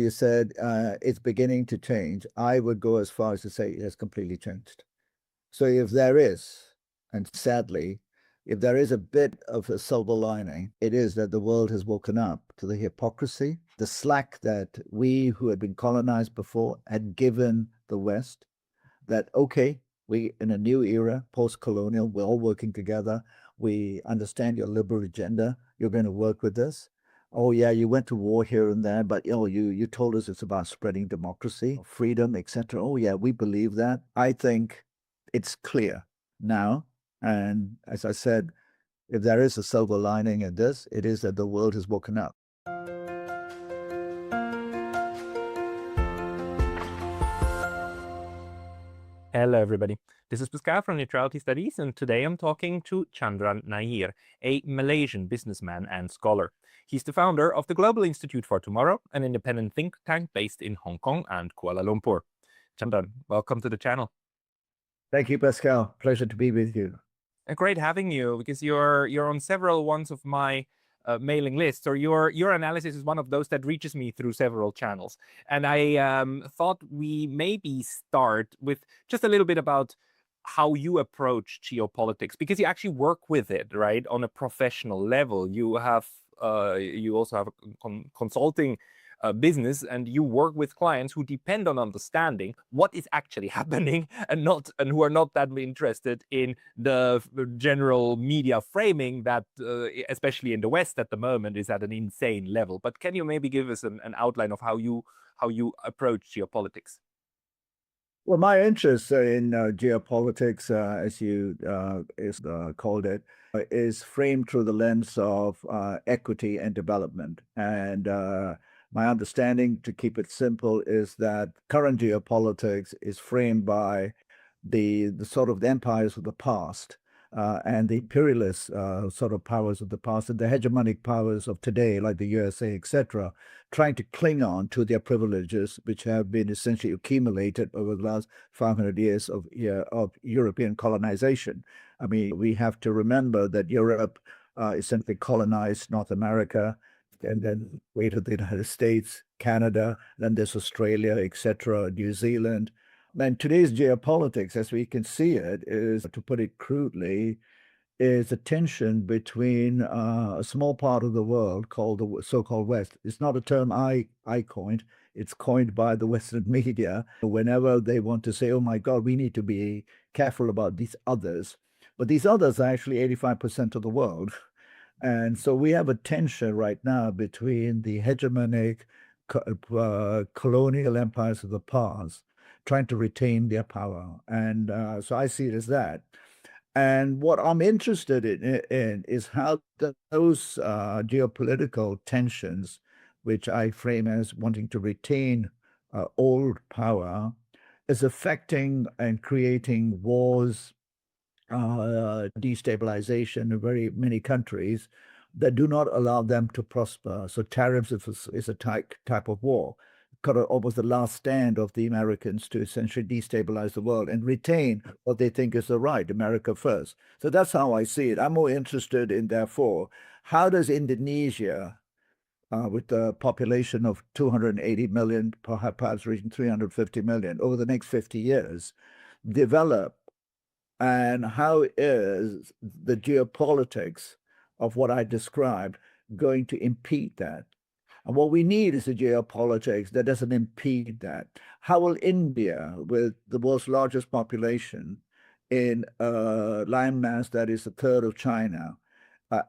you said it's beginning to change. I would go as far as to say it has completely changed. So if there is, and sadly, if there is a bit of a silver lining, it is that the world has woken up to the hypocrisy, the slack that we who had been colonized before had given the West, that, okay, we in a new era, post-colonial, we're all working together. We understand your liberal agenda. You're going to work with us. Oh yeah, you went to war here and there, but you told us it's about spreading democracy, freedom, etc. Oh yeah, we believe that. I think it's clear now. And as I said, if there is a silver lining in this, it is that the world has woken up. Hello, everybody. This is Pascal from Neutrality Studies, and today I'm talking to Chandran Nair, a Malaysian businessman and scholar. He's the founder of the Global Institute for Tomorrow, an independent think tank based in Hong Kong and Kuala Lumpur. Chandran, welcome to the channel. Thank you, Pascal. Pleasure to be with you. Great having you, because you're on several ones of my mailing lists, or your analysis is one of those that reaches me through several channels. And I thought we maybe start with just a little bit about how you approach geopolitics, because you actually work with it, right, on a professional level. You also have a consulting business, and you work with clients who depend on understanding what is actually happening and who are not that interested in the general media framing that, especially in the West at the moment, is at an insane level. But can you maybe give us an outline of how you approach geopolitics? Well, my interest in geopolitics, as you called it, is framed through the lens of equity and development. And my understanding, to keep it simple, is that current geopolitics is framed by the sort of the empires of the past and the imperialist sort of powers of the past and the hegemonic powers of today, like the USA, etc., trying to cling on to their privileges, which have been essentially accumulated over the last 500 years of European colonization. I mean, we have to remember that Europe essentially colonized North America, and then later the United States, Canada, then there's Australia, etc., New Zealand. And today's geopolitics, as we can see it, is, to put it crudely, is a tension between a small part of the world called the so-called West. It's not a term I coined. It's coined by the Western media whenever they want to say, oh my God, we need to be careful about these others. But these others are actually 85% of the world. And so we have a tension right now between the hegemonic colonial empires of the past trying to retain their power. And so I see it as that. And what I'm interested in is how those geopolitical tensions, which I frame as wanting to retain old power, is affecting and creating wars, destabilization in very many countries that do not allow them to prosper. So tariffs is a type of war, kind of almost the last stand of the Americans to essentially destabilize the world and retain what they think is the right, America first. So that's how I see it. I'm more interested in, therefore, how does Indonesia, with a population of 280 million, perhaps reaching 350 million over the next 50 years, develop? And how is the geopolitics of what I described going to impede that? And what we need is a geopolitics that doesn't impede that. How will India, with the world's largest population in a landmass that is a third of China,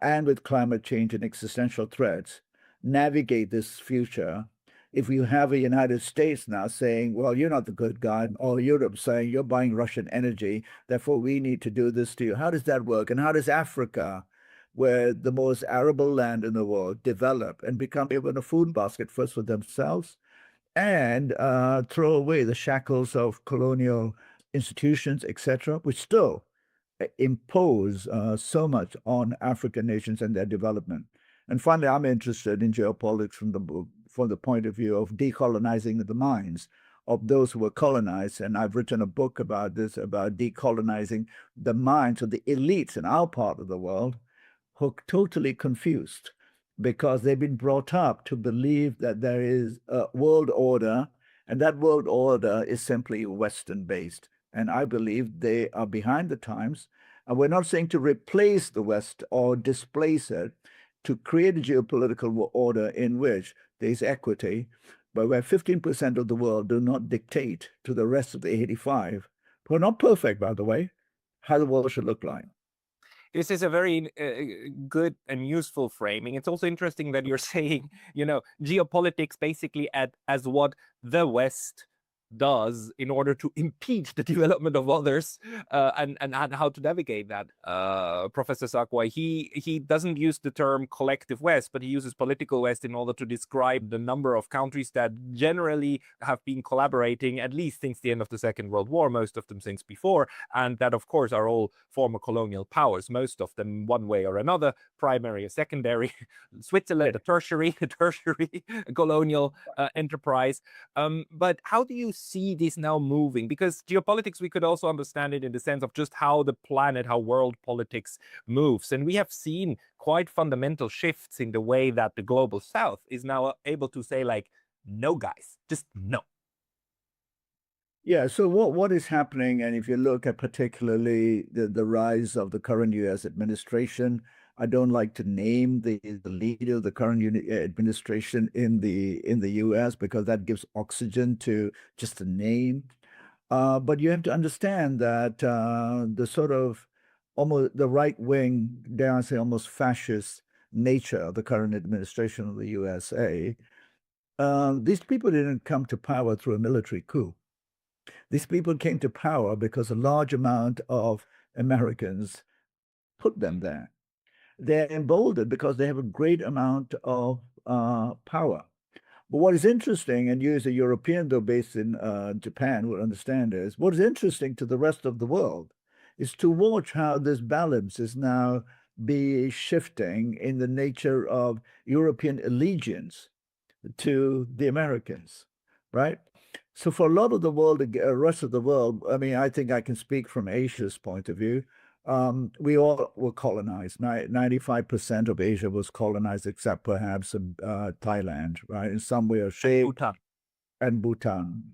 and with climate change and existential threats, navigate this future if you have a United States now saying, well, you're not the good guy, or Europe saying you're buying Russian energy, therefore we need to do this to you? How does that work? And how does Africa, where the most arable land in the world, develop and become even a food basket first for themselves, and throw away the shackles of colonial institutions, etc., which still impose so much on African nations and their development? And finally, I'm interested in geopolitics from the point of view of decolonizing the minds of those who were colonized. And I've written a book about this, about decolonizing the minds of the elites in our part of the world who are totally confused because they've been brought up to believe that there is a world order, and that world order is simply Western based. And I believe they are behind the times. And we're not saying to replace the West or displace it, to create a geopolitical order in which there's equity, but where 15% of the world do not dictate to the rest of the 85, who are not perfect, by the way, how the world should look like. This is a very good and useful framing. It's also interesting that you're saying, geopolitics basically as what the West does in order to impede the development of others, and how to navigate that. Professor Sakwai, he doesn't use the term collective West, but he uses political West in order to describe the number of countries that generally have been collaborating at least since the end of the Second World War, most of them since before, and that of course are all former colonial powers, most of them one way or another, primary or secondary. Switzerland, a tertiary colonial enterprise. But how do you see this now moving? Because geopolitics, we could also understand it in the sense of just how the planet, how world politics moves. And we have seen quite fundamental shifts in the way that the global South is now able to say, like, no, guys, just no. Yeah, so what is happening, and if you look at particularly the rise of the current U.S. administration, I don't like to name the leader of the current administration in the U.S. because that gives oxygen to just the name. But you have to understand that the sort of almost the right wing, dare I say, almost fascist nature of the current administration of the USA, these people didn't come to power through a military coup. These people came to power because a large amount of Americans put them there. They're emboldened because they have a great amount of power. But what is interesting, and you as a European, though based in Japan, will understand is, what is interesting to the rest of the world is to watch how this balance is now be shifting in the nature of European allegiance to the Americans, right? So for a lot of the world, the rest of the world, I mean, I think I can speak from Asia's point of view. We all were colonized. 95% of Asia was colonized, except perhaps Thailand, right? In some way or shape. Bhutan. And Bhutan.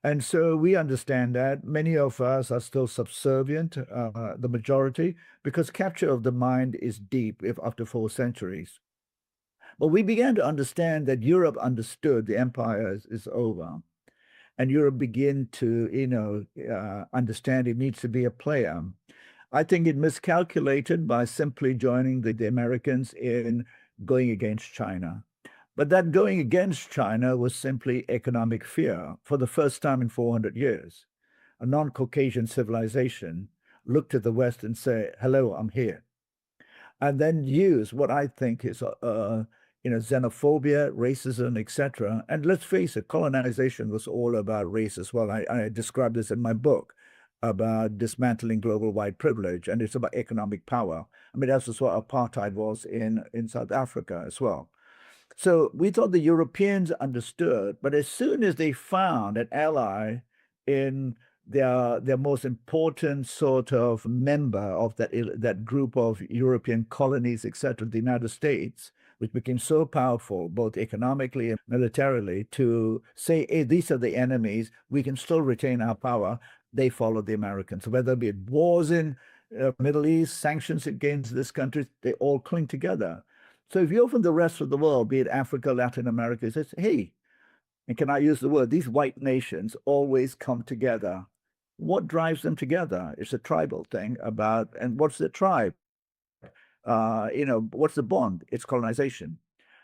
And so we understand that many of us are still subservient, the majority, because capture of the mind is deep if after 4 centuries. But we began to understand that Europe understood the empire is over. And Europe began to, understand it needs to be a player. I think it miscalculated by simply joining the Americans in going against China. But that going against China was simply economic fear for the first time in 400 years. A non-Caucasian civilization looked at the West and said, hello, I'm here. And then use what I think is xenophobia, racism, etc. And let's face it, colonization was all about race as well. I describe this in my book about dismantling global white privilege, and it's about economic power. I mean, that's what apartheid was in South Africa as well. So we thought the Europeans understood, but as soon as they found an ally in their most important sort of member of that group of European colonies, etc., the United States, which became so powerful, both economically and militarily, to say, hey, these are the enemies, we can still retain our power, they followed the Americans. Whether it be wars in Middle East, sanctions against this country, they all cling together. So if you open the rest of the world, be it Africa, Latin America, it says, hey, and can I use the word, these white nations always come together. What drives them together? It's a tribal thing about, and what's the tribe? What's the bond? It's colonization.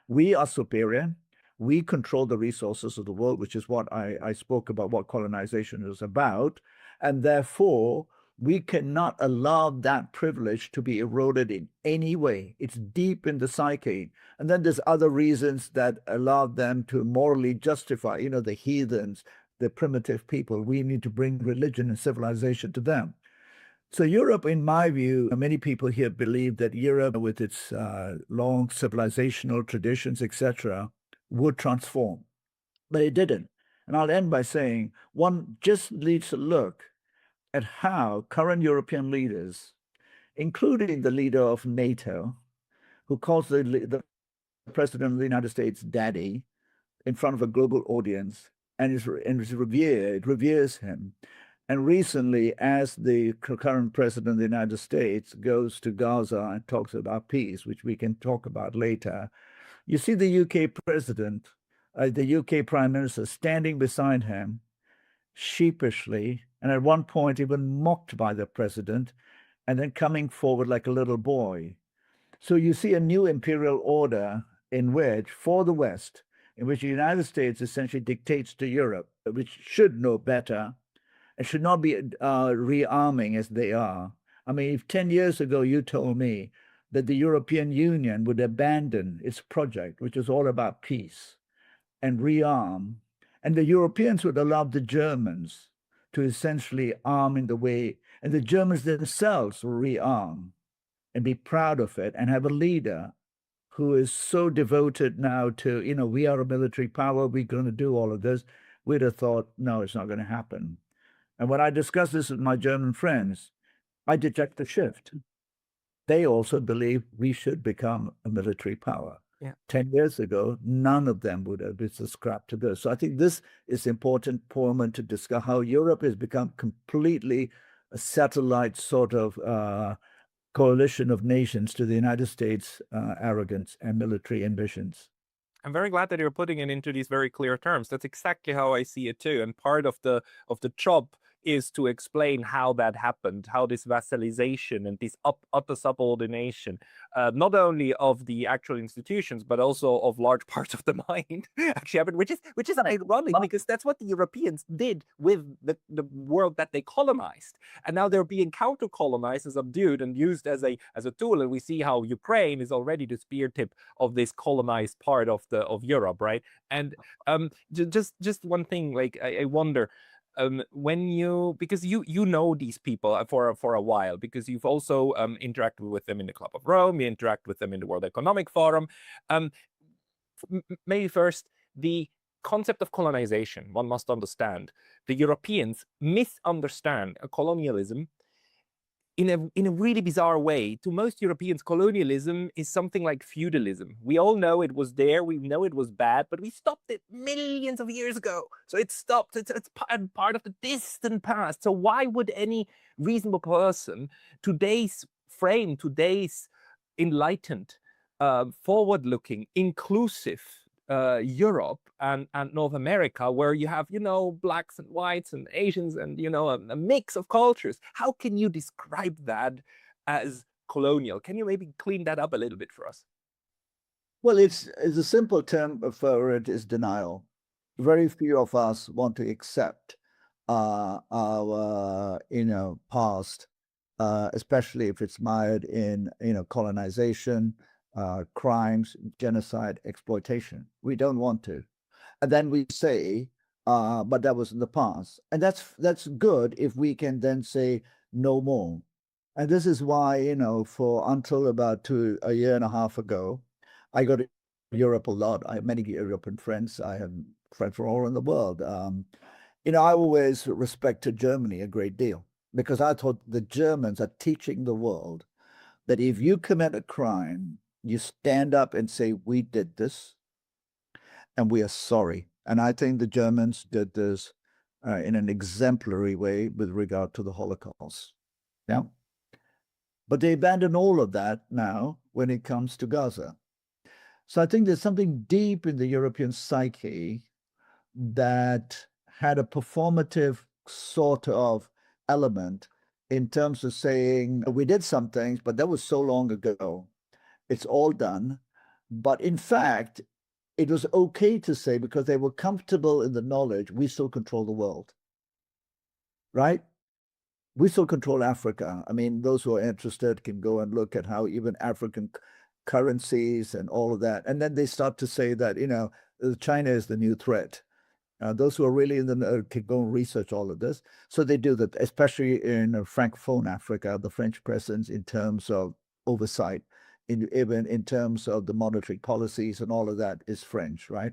We are superior. We control the resources of the world, which is what I spoke about, what colonization is about. And therefore, we cannot allow that privilege to be eroded in any way. It's deep in the psyche. And then there's other reasons that allow them to morally justify, the heathens, the primitive people. We need to bring religion and civilization to them. So Europe, in my view, many people here believe that Europe, with its long civilizational traditions, etc., would transform. But it didn't. And I'll end by saying, one just needs to look at how current European leaders, including the leader of NATO, who calls the the President of the United States daddy in front of a global audience and is revered, reveres him. And recently, as the current president of the United States goes to Gaza and talks about peace, which we can talk about later, you see the UK president, the UK prime minister standing beside him sheepishly, and at one point even mocked by the president, and then coming forward like a little boy. So you see a new imperial order in which, for the West, in which the United States essentially dictates to Europe, which should know better and should not be rearming as they are. I mean, if 10 years ago you told me that the European Union would abandon its project, which is all about peace, and rearm, and the Europeans would allow the Germans to essentially arm in the way, and the Germans themselves will rearm and be proud of it and have a leader who is so devoted now to, we are a military power, we're going to do all of this, we'd have thought, no, it's not going to happen. And when I discuss this with my German friends, I detect the shift. They also believe we should become a military power. Yeah. 10 years ago, none of them would have been subscribed to this. So I think this is important moment to discuss how Europe has become completely a satellite sort of coalition of nations to the United States arrogance and military ambitions. I'm very glad that you're putting it into these very clear terms. That's exactly how I see it too. And part of the job is to explain how that happened, how this vassalization and this utter subordination, not only of the actual institutions, but also of large parts of the mind, actually happened, which is ironic because that's what the Europeans did with the world that they colonized. And now they're being counter-colonized and subdued and used as a tool. And we see how Ukraine is already the spear tip of this colonized part of Europe, right? And just one thing, like I wonder, when because you know these people for a while, because you've also interacted with them in the Club of Rome, you interact with them in the World Economic Forum. Maybe first, the concept of colonization, one must understand. The Europeans misunderstand colonialism in a really bizarre way. To most Europeans, colonialism is something like feudalism. We all know it was there, we know it was bad, but we stopped it millions of years ago. So it stopped, it's part of the distant past. So why would any reasonable person, today's enlightened, forward-looking, inclusive Europe and North America, where you have, blacks and whites and Asians and, a mix of cultures. How can you describe that as colonial? Can you maybe clean that up a little bit for us? Well, it's a simple term for it is denial. Very few of us want to accept our, past, especially if it's mired in, colonization, crimes, genocide, exploitation. We don't want to. And then we say, but that was in the past. And that's good if we can then say no more. And this is why, for until about a year and a half ago, I go to Europe a lot. I have many European friends. I have friends from all around the world. I always respected Germany a great deal because I thought the Germans are teaching the world that if you commit a crime, you stand up and say, we did this and we are sorry. And I think the Germans did this in an exemplary way with regard to the Holocaust. Yeah. But they abandon all of that now when it comes to Gaza. So I think there's something deep in the European psyche that had a performative sort of element in terms of saying, we did some things, but that was so long ago. It's all done. But in fact, it was okay to say, because they were comfortable in the knowledge, we still control the world, right? We still control Africa. I mean, those who are interested can go and look at how even African currencies and all of that. And then they start to say that, China is the new threat. Those who are really in the know can go and research all of this. So they do that, especially in Francophone Africa, the French presence in terms of oversight, even in terms of the monetary policies and all of that is French, right?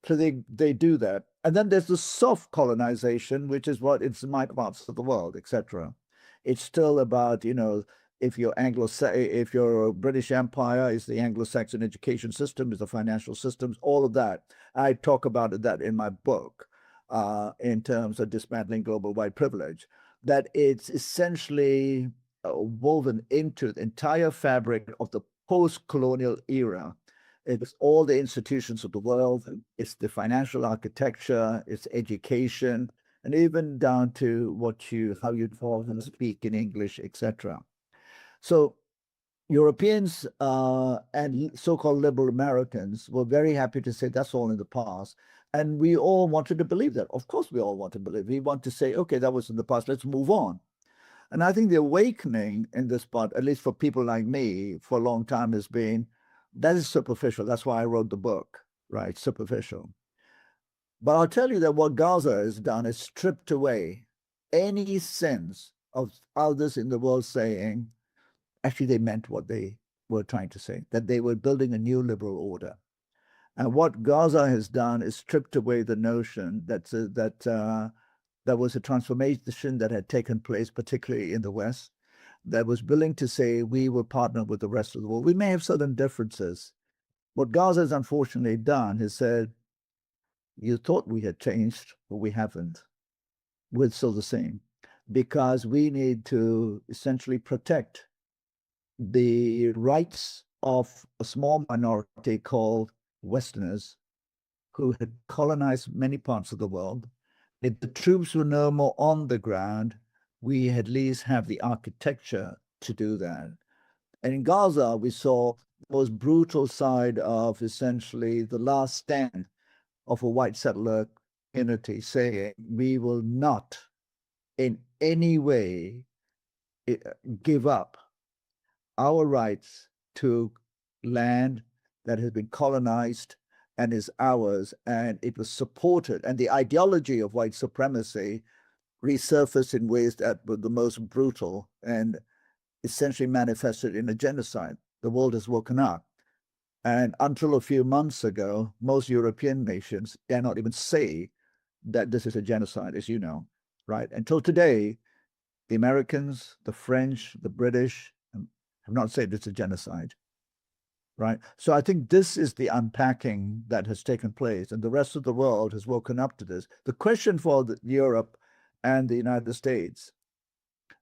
So they do that. And then there's the soft colonization, which is what it's my parts of the world, etc. It's still about, if your British Empire is the Anglo-Saxon education system, is the financial systems, all of that. I talk about that in my book in terms of dismantling global white privilege, that it's essentially woven into the entire fabric of the post-colonial era. It's all the institutions of the world, it's the financial architecture, it's education, and even down to how you talk and speak in English, etc. So Europeans and so-called liberal Americans were very happy to say that's all in the past. And we all wanted to believe that. Of course, we all want to believe. We want to say, okay, that was in the past, let's move on. And I think the awakening in this part, at least for people like me, for a long time has been, that is superficial. That's why I wrote the book, right? Superficial. But I'll tell you that what Gaza has done is stripped away any sense of others in the world saying, actually, they meant what they were trying to say, that they were building a new liberal order. And what Gaza has done is stripped away the notion that there was a transformation that had taken place, particularly in the West, that was willing to say we will partner with the rest of the world. We may have certain differences. What Gaza has unfortunately done is said, you thought we had changed, but we haven't. We're still the same, because we need to essentially protect the rights of a small minority called Westerners who had colonized many parts of the world. If the troops were no more on the ground, we at least have the architecture to do that. And in Gaza, we saw the most brutal side of essentially the last stand of a white settler community saying, we will not in any way give up our rights to land that has been colonized and is ours, and it was supported. And the ideology of white supremacy resurfaced in ways that were the most brutal and essentially manifested in a genocide. The world has woken up. And until a few months ago, most European nations dare not even say that this is a genocide, as you know, right? Until today, the Americans, the French, the British have not said it's a genocide, right? So I think this is the unpacking that has taken place, and the rest of the world has woken up to this. The question for Europe and the United States,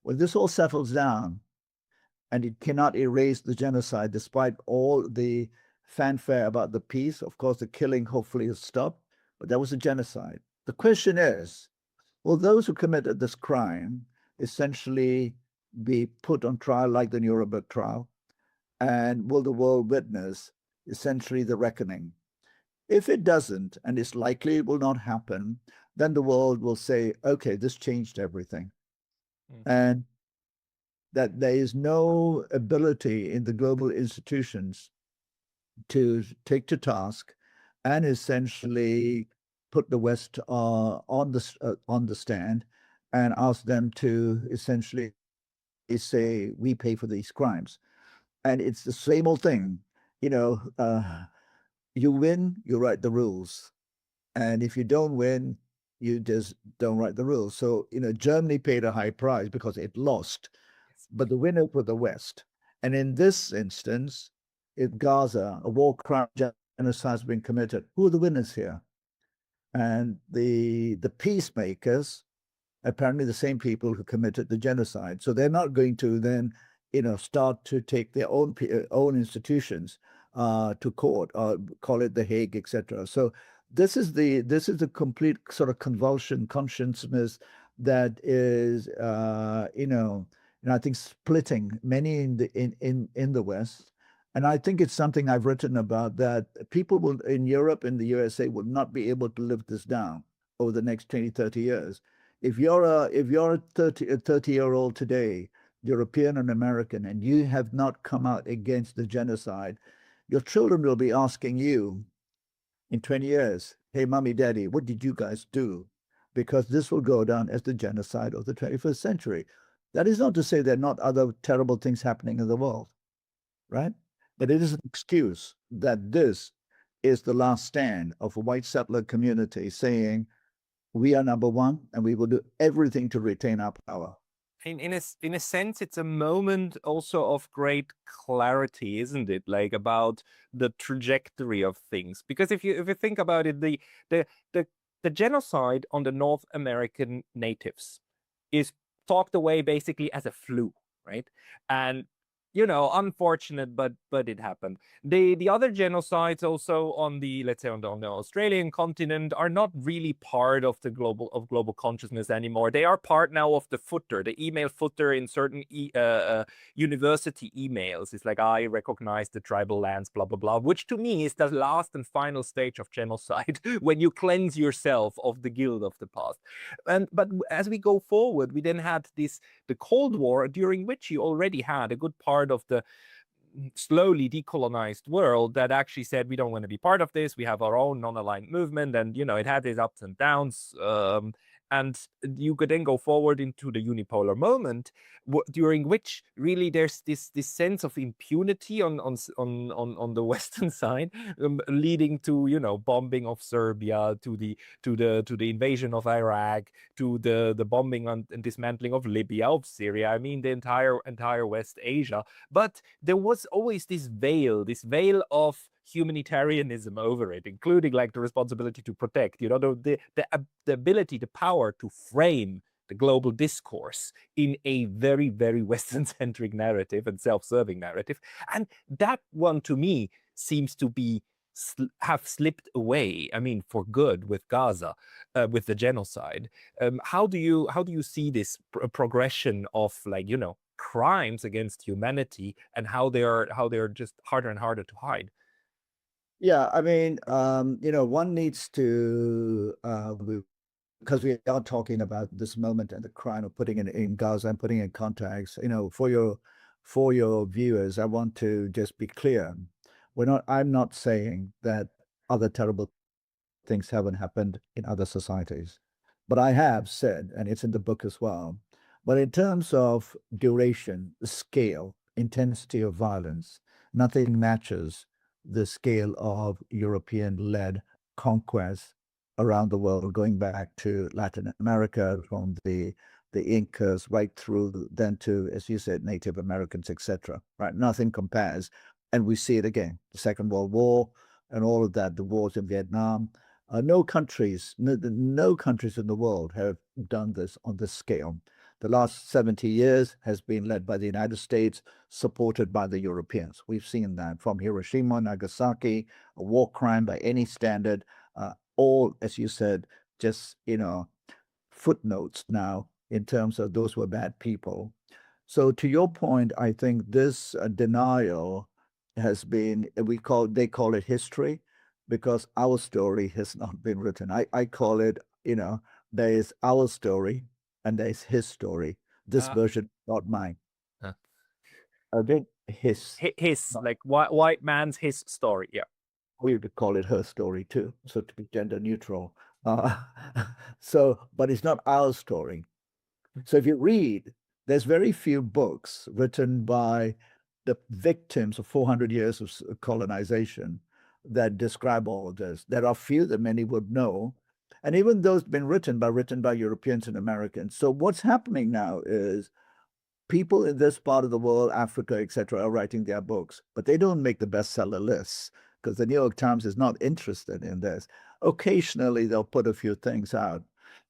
when this all settles down, and it cannot erase the genocide despite all the fanfare about the peace. Of course, the killing hopefully has stopped, but that was a genocide. The question is, will those who committed this crime essentially be put on trial like the Nuremberg trial? And will the world witness essentially the reckoning? If it doesn't, and it's likely it will not happen, then the world will say, okay, this changed everything. And that there is no ability in the global institutions to take to task and essentially put the West on the stand and ask them to essentially say, we pay for these crimes. And it's the same old thing, you win, you write the rules. And if you don't win, you just don't write the rules. So, Germany paid a high price because it lost, but the winner was the West. And in this instance, if Gaza, a war crime, genocide has been committed, who are the winners here? And the peacemakers, apparently the same people who committed the genocide. So they're not going to then, start to take their own institutions to court, or call it the Hague, etc. So this is the complete sort of convulsion consciousness that is, I think splitting many in the West. And I think it's something I've written about, that people will in Europe and the USA will not be able to live this down over the next 20, 30 years. If you're a 30-year-old today, European and American, and you have not come out against the genocide, your children will be asking you in 20 years, hey, mommy, daddy, what did you guys do? Because this will go down as the genocide of the 21st century. That is not to say there are not other terrible things happening in the world, right? But it is an excuse that this is the last stand of a white settler community saying, we are number one, and we will do everything to retain our power. in a sense, it's a moment also of great clarity, isn't it? Like about the trajectory of things. Because if you think about it, the the the genocide on the North American natives is talked away basically as a flu, right? And unfortunate, but it happened. The other genocides also on the, let's say, on the Australian continent are not really part of the global consciousness anymore. They are part now of the footer, the email footer in certain university emails. It's like, I recognize the tribal lands, blah blah blah, which to me is the last and final stage of genocide when you cleanse yourself of the guilt of the past. But as we go forward, we then had the Cold War, during which you already had a good part of the slowly decolonized world that actually said, we don't want to be part of this. We have our own non-aligned movement, and it had its ups and downs. And you could then go forward into the unipolar moment, during which really there's this sense of impunity on the Western side, leading to bombing of Serbia, to the invasion of Iraq, to the bombing and dismantling of Libya, of Syria. I mean, the entire West Asia. But there was always this veil of humanitarianism over it, including like the responsibility to protect, the ability, the power to frame the global discourse in a very, very Western-centric narrative and self-serving narrative. And that one, to me, seems to be have slipped away. I mean, for good, with Gaza, with the genocide. How do you see this progression of, like, crimes against humanity, and how they're just harder and harder to hide? Yeah, I mean, one needs to, because we are talking about this moment and the crime of putting it in Gaza and putting it in context, for your viewers, I want to just be clear. I'm not saying that other terrible things haven't happened in other societies, but I have said, and it's in the book as well, but in terms of duration, scale, intensity of violence, nothing matches the scale of European-led conquest around the world, going back to Latin America, from the Incas right through then to, as you said, Native Americans, etc. Right? Nothing compares. And we see it again, the Second World War and all of that, the wars in Vietnam. No countries in the world have done this on this scale. The last 70 years has been led by the United States, supported by the Europeans. We've seen that from Hiroshima, Nagasaki, a war crime by any standard, all, as you said, just, footnotes now in terms of those were bad people. So to your point, I think this denial has been, they call it history, because our story has not been written. I call it, there is our story and there's his story. This version, not mine. Uh. A bit his. Like white man's his story. Yeah. We would call it her story too, so to be gender neutral. But it's not our story. So if you read, there's very few books written by the victims of 400 years of colonization that describe all of this. There are few that many would know. And even those been written by Europeans and Americans. So what's happening now is people in this part of the world, Africa, etc., are writing their books, but they don't make the bestseller lists because the New York Times is not interested in this. Occasionally, they'll put a few things out.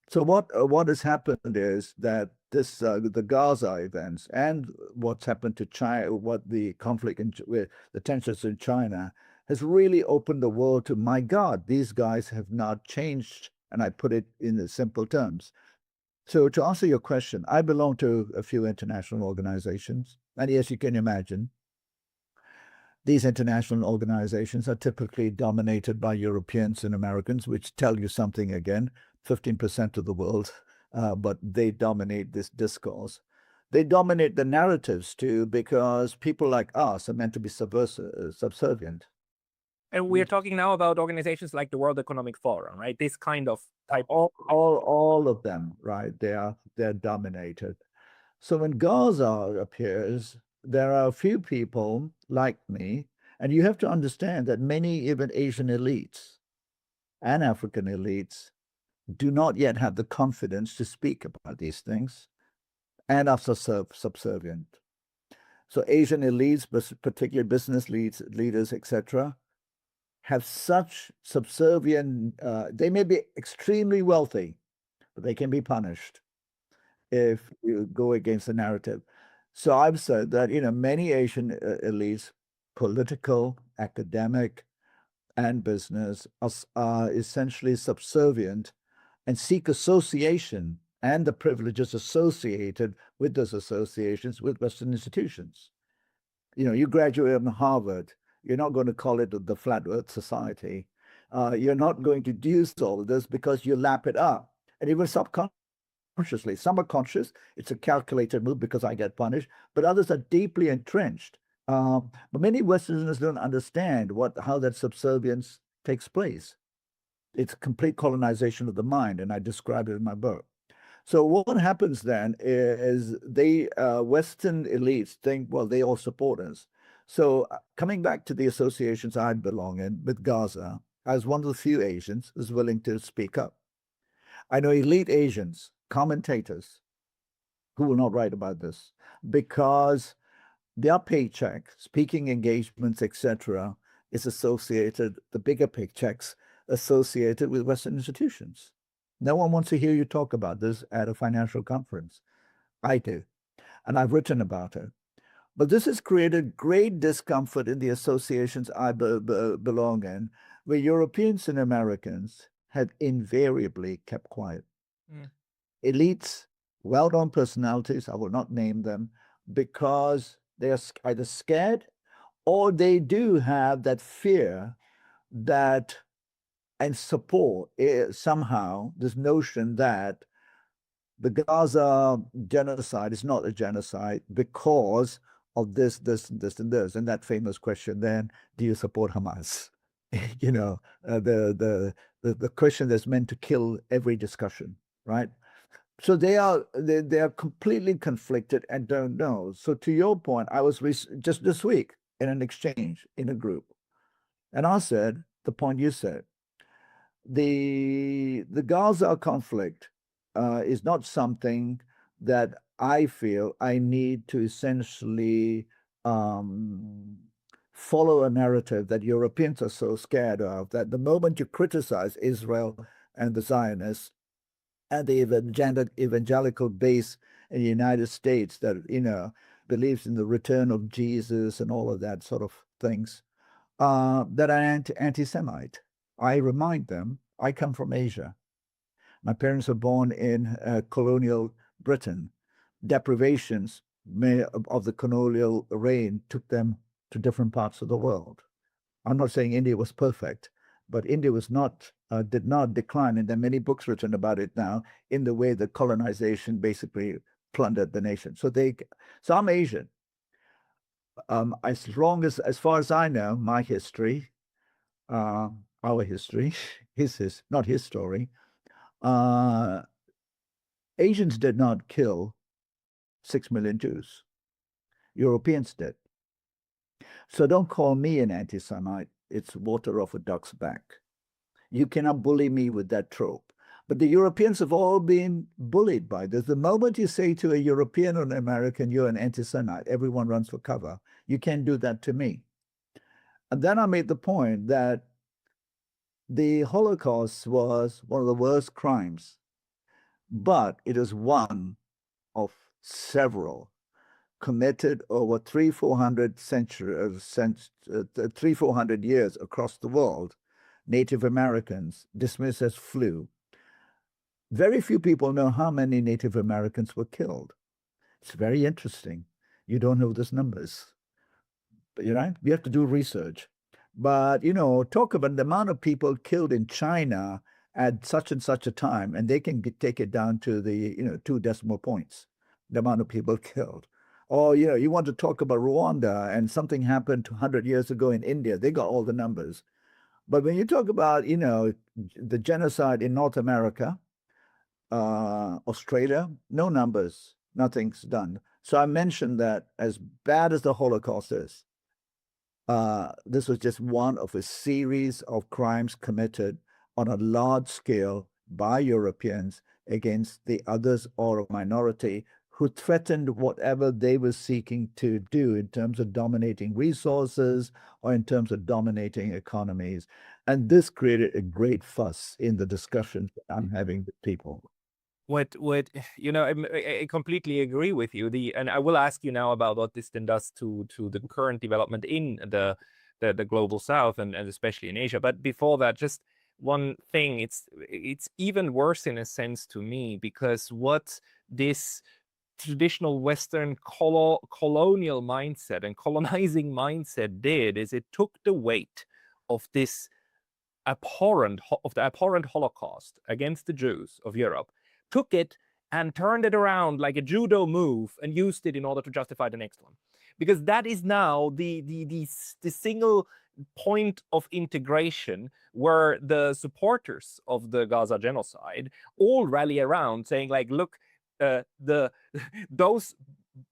So what has happened is that the Gaza events and what's happened to China, what the conflict with the tensions in China has really opened the world to, my God, these guys have not changed. And I put it in the simple terms. So to answer your question, I belong to a few international organizations. And yes, you can imagine, these international organizations are typically dominated by Europeans and Americans, which tell you something again, 15% of the world, but they dominate this discourse. They dominate the narratives too, because people like us are meant to be subservient. And we're talking now about organizations like the World Economic Forum, right? This kind of type. All of them, right? They're dominated. So when Gaza appears, there are a few people like me, and you have to understand that many even Asian elites and African elites do not yet have the confidence to speak about these things. and are subservient. So Asian elites, particularly business leaders, etc., have such subservient, they may be extremely wealthy, but they can be punished if you go against the narrative. So I've said that, many Asian elites, political, academic, and business, are essentially subservient and seek association and the privileges associated with those associations with Western institutions. You graduate from Harvard, you're not going to call it the Flat Earth Society. You're not going to use all of this because you lap it up. And even subconsciously, some are conscious, it's a calculated move because I get punished, but others are deeply entrenched. But many Westerners don't understand how that subservience takes place. It's complete colonization of the mind, and I describe it in my book. So what happens then is Western elites think, well, they all support us. So coming back to the associations I belong in with Gaza, I was one of the few Asians who was willing to speak up. I know elite Asians, commentators, who will not write about this because their paycheck, speaking engagements, etc., is associated, the bigger paychecks associated with Western institutions. No one wants to hear you talk about this at a financial conference. I do, and I've written about it. But this has created great discomfort in the associations I belong in, where Europeans and Americans have invariably kept quiet. Elites, well-known personalities, I will not name them, because they are either scared or they do have that fear that and support somehow this notion that the Gaza genocide is not a genocide because of this, and this. And that famous question then, do you support Hamas? The question that's meant to kill every discussion, right? So they are completely conflicted and don't know. So to your point, I was just this week in an exchange in a group, and I said the point you said. The Gaza conflict is not something that I feel I need to essentially follow a narrative that Europeans are so scared of, that the moment you criticize Israel and the Zionists and the evangelical base in the United States that, believes in the return of Jesus and all of that sort of things, that are anti-Semite. I remind them, I come from Asia. My parents were born in colonial Britain. Deprivations of the colonial reign took them to different parts of the world. I'm not saying India was perfect, but India did not decline, and there are many books written about it now, in the way that colonization basically plundered the nation. So I'm Asian. As far as I know, my history, our history, not his story. Asians did not kill 6 million Jews. Europeans did. So don't call me an anti-Semite. It's water off a duck's back. You cannot bully me with that trope. But the Europeans have all been bullied by this. The moment you say to a European or an American, you're an anti-Semite, everyone runs for cover. You can't do that to me. And then I made the point that the Holocaust was one of the worst crimes, but it is one of several committed over 300-400 years across the world. Native Americans dismissed as flu. Very few people know how many Native Americans were killed. It's very interesting. You don't know those numbers, but you have to do research. But talk about the amount of people killed in China at such and such a time, and they can take it down to the 2 decimal points, the amount of people killed. Or you want to talk about Rwanda, and something happened 200 years ago in India, they got all the numbers. But when you talk about the genocide in North America, Australia, no numbers, nothing's done. So I mentioned that as bad as the Holocaust is, this was just one of a series of crimes committed on a large scale by Europeans against the others or a minority who threatened whatever they were seeking to do in terms of dominating resources or in terms of dominating economies. And this created a great fuss in the discussions I'm having with people. What I completely agree with you. And I will ask you now about what this then does to the current development in the global south and especially in Asia. But before that, just one thing, it's even worse in a sense to me, because what this traditional Western colonial mindset and colonizing mindset did is it took the weight of this the abhorrent Holocaust against the Jews of Europe, took it and turned it around like a judo move and used it in order to justify the next one. Because that is now the single point of integration where the supporters of the Gaza genocide all rally around saying, like, look, those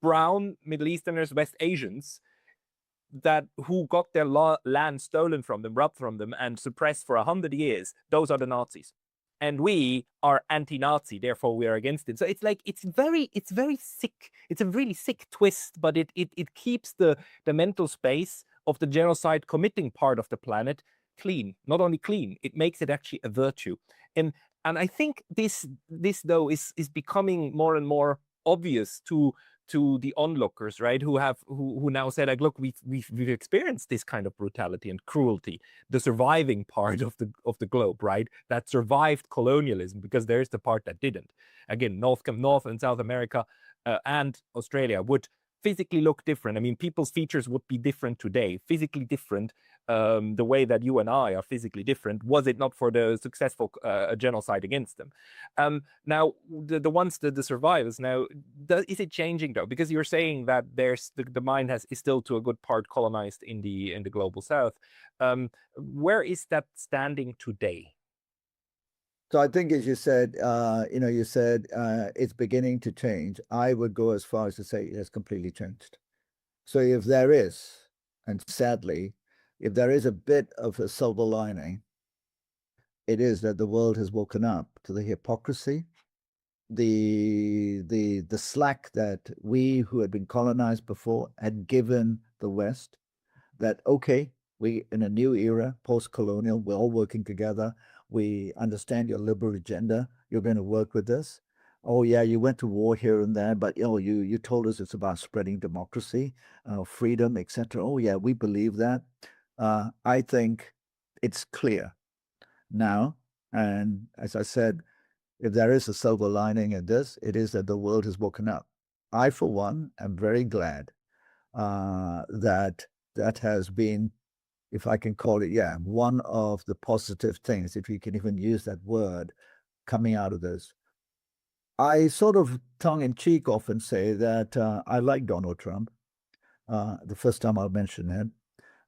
brown Middle Easterners, West Asians, who got their land stolen from them, robbed from them, and suppressed for 100 years, those are the Nazis. And we are anti-Nazi, therefore we are against it. So it's like, it's very sick. It's a really sick twist, but it keeps the mental space of the genocide committing part of the planet clean. Not only clean, it makes it actually a virtue. And I think this though is becoming more and more obvious to the onlookers, right? Who now say, like, look, we've experienced this kind of brutality and cruelty, the surviving part of the globe, right? That survived colonialism, because there's the part that didn't. Again, North and South America and Australia would physically look different. I mean, people's features would be different today, physically different, the way that you and I are physically different, was it not for the successful genocide against them. Now, the survivors, now, is it changing though? Because you're saying that there's the mind is still to a good part colonized in the global south. Where is that standing today? So I think, as you said, it's beginning to change. I would go as far as to say it has completely changed. So if there is, and sadly, if there is a bit of a silver lining, it is that the world has woken up to the hypocrisy, the slack that we who had been colonized before had given the West, that, okay, we in a new era, post-colonial, we're all working together. We understand your liberal agenda. You're going to work with us. Oh yeah, you went to war here and there, but you told us it's about spreading democracy, freedom, etc. Oh yeah, we believe that. I think it's clear now, and as I said, if there is a silver lining in this, it is that the world has woken up. I, for one, am very glad that has been, if I can call it, one of the positive things, if you can even use that word, coming out of this. I sort of tongue-in-cheek often say that I like Donald Trump, the first time I'll mention him,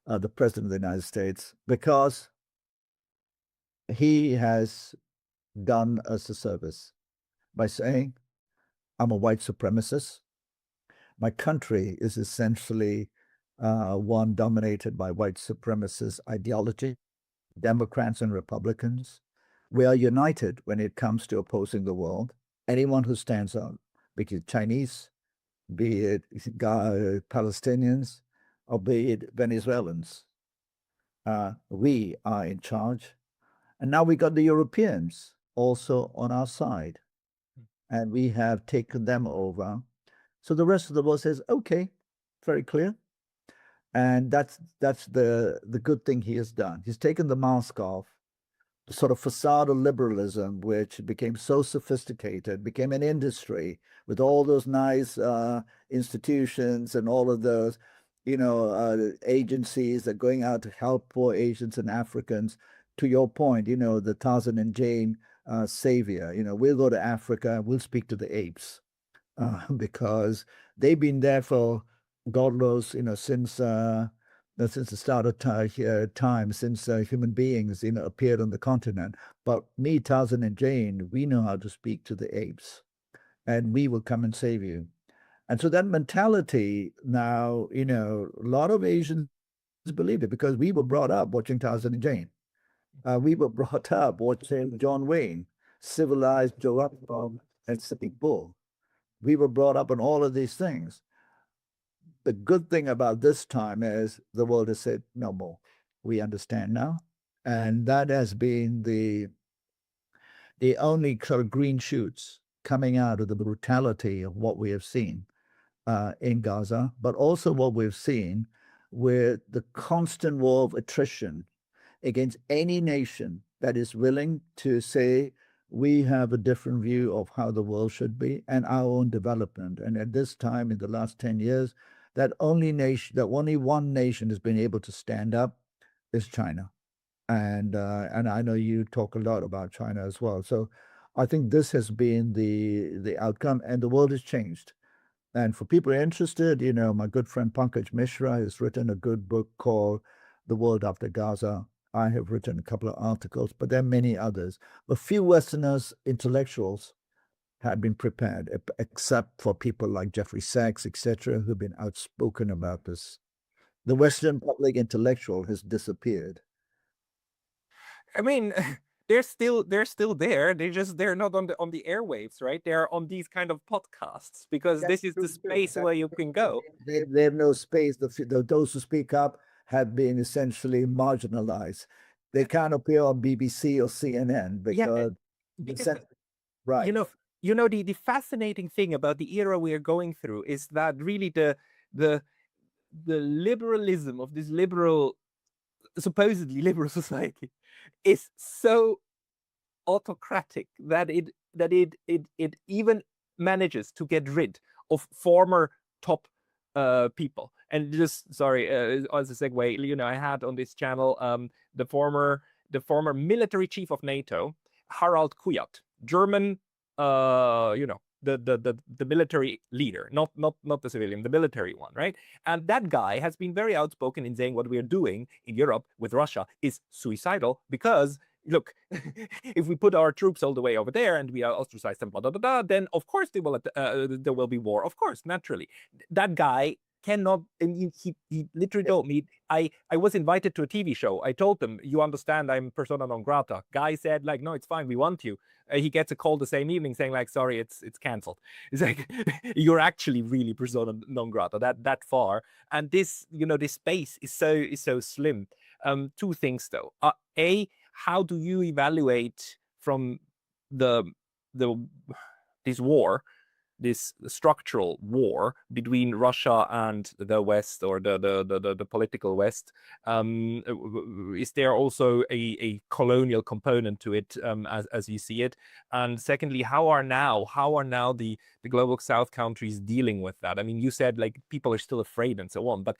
the President of the United States, because he has done us a service by saying, I'm a white supremacist. My country is essentially one dominated by white supremacist ideology, Democrats and Republicans. We are united when it comes to opposing the world. Anyone who stands up, be it Chinese, be it Palestinians, or be it Venezuelans, we are in charge. And now we got the Europeans also on our side, and we have taken them over. So the rest of the world says, okay, very clear. And that's the good thing he has done. He's taken the mask off, the sort of facade of liberalism, which became so sophisticated, became an industry with all those nice institutions and all of those, agencies that are going out to help poor Asians and Africans. To your point, the Tarzan and Jane savior. We'll go to Africa, we'll speak to the apes because they've been there for God knows, since the start of time, since human beings, appeared on the continent. But me, Tarzan and Jane, we know how to speak to the apes, and we will come and save you. And so that mentality now, a lot of Asians believe it because we were brought up watching Tarzan and Jane. We were brought up watching John Wayne, civilized Joe Armstrong, and Sitting Bull. We were brought up on all of these things. The good thing about this time is the world has said no more. We understand now. And that has been the only sort of green shoots coming out of the brutality of what we have seen in Gaza, but also what we've seen with the constant war of attrition against any nation that is willing to say, we have a different view of how the world should be and our own development. And at this time, in the last 10 years, that only one nation has been able to stand up is China. And I know you talk a lot about China as well. So I think this has been the outcome, and the world has changed. And for people interested, my good friend Pankaj Mishra has written a good book called The World After Gaza. I have written a couple of articles, but there are many others. But few Westerners, intellectuals, have been prepared, except for people like Jeffrey Sachs, etc., who've been outspoken about this. The Western public intellectual has disappeared. I mean, they're still there. They're not on the airwaves, right? They're on these kind of podcasts because this is the space where you can go. They have no space. Those who speak up have been essentially marginalized. They can't appear on BBC or CNN because right. The fascinating thing about the era we are going through is that really the liberalism of this supposedly liberal society is so autocratic that it even manages to get rid of former top people. And just sorry, as a segue, I had on this channel the former military chief of NATO, Harald Kujat, German, the military leader, not the civilian, the military one, right? And that guy has been very outspoken in saying what we are doing in Europe with Russia is suicidal because, look, if we put our troops all the way over there and we ostracize them, blah, blah, blah, blah, then of course there will be war. Of course, naturally. That guy cannot, and he literally told me, I was invited to a TV show. I told them, you understand, I'm persona non grata. Guy said, like, no, it's fine, we want you. He gets a call the same evening saying, like, sorry, it's canceled. It's like, you're actually really persona non grata that far. And this, this space is so slim. Two things though. A, how do you evaluate from this war, this structural war between Russia and the West, or the political West? Is there also a colonial component to it, as you see it? And secondly, how are now the global South countries dealing with that? I mean, you said like people are still afraid and so on, but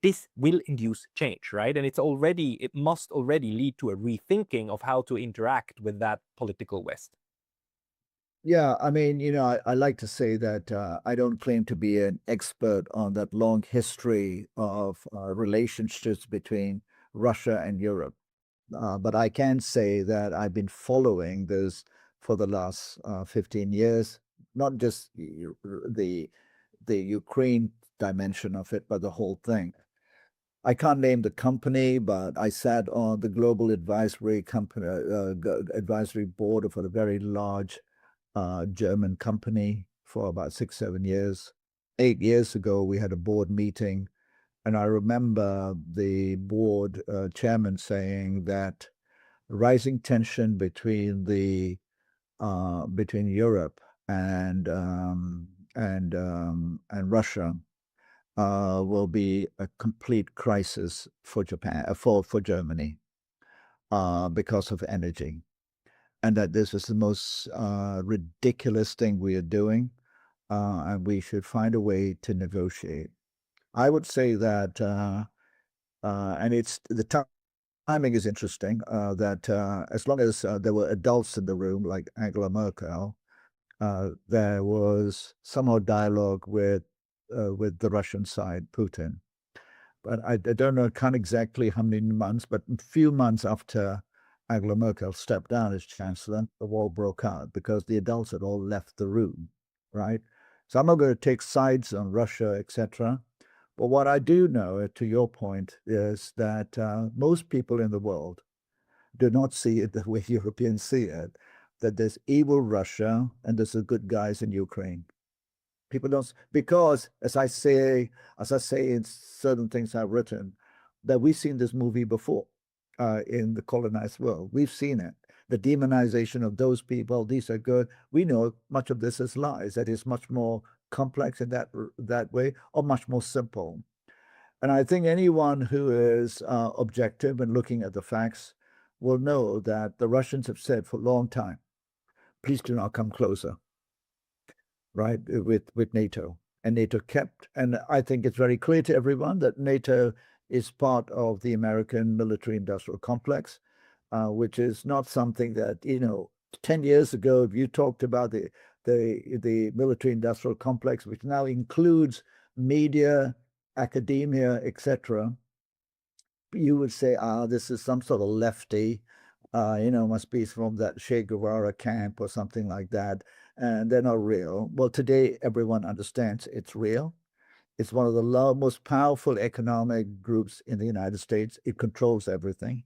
this will induce change, right? And it must already lead to a rethinking of how to interact with that political West. Yeah, I mean, I like to say that I don't claim to be an expert on that long history of relationships between Russia and Europe. But I can say that I've been following this for the last 15 years, not just the Ukraine dimension of it, but the whole thing. I can't name the company, but I sat on the global advisory board of a very large German company for about 6-7 years. 8 years ago, we had a board meeting, and I remember the board chairman saying that rising tension between Europe and Russia will be a complete crisis for Japan, for Germany, because of energy. And that this is the most ridiculous thing we are doing, and we should find a way to negotiate. I would say that, and it's the timing is interesting, that as long as there were adults in the room, like Angela Merkel, there was somehow dialogue with the Russian side, Putin. But I don't know, can't exactly how many months, but a few months after Angela Merkel stepped down as chancellor, the war broke out because the adults had all left the room, right? So I'm not going to take sides on Russia, etc. But what I do know, to your point, is that most people in the world do not see it the way Europeans see it, that there's evil Russia and there's the good guys in Ukraine. People don't, because as I say in certain things I've written, that we've seen this movie before in the colonized world. We've seen it. The demonization of those people, these are good. We know much of this is lies. That is much more complex in that way, or much more simple. And I think anyone who is objective and looking at the facts will know that the Russians have said for a long time, please do not come closer, right, with NATO. And NATO kept, and I think it's very clear to everyone that NATO is part of the American military-industrial complex, which is not something that, 10 years ago, if you talked about the military-industrial complex, which now includes media, academia, etc., you would say, this is some sort of lefty, must be from that Che Guevara camp or something like that, and they're not real. Well, today, everyone understands it's real. It's one of the most powerful economic groups in the United States. It controls everything.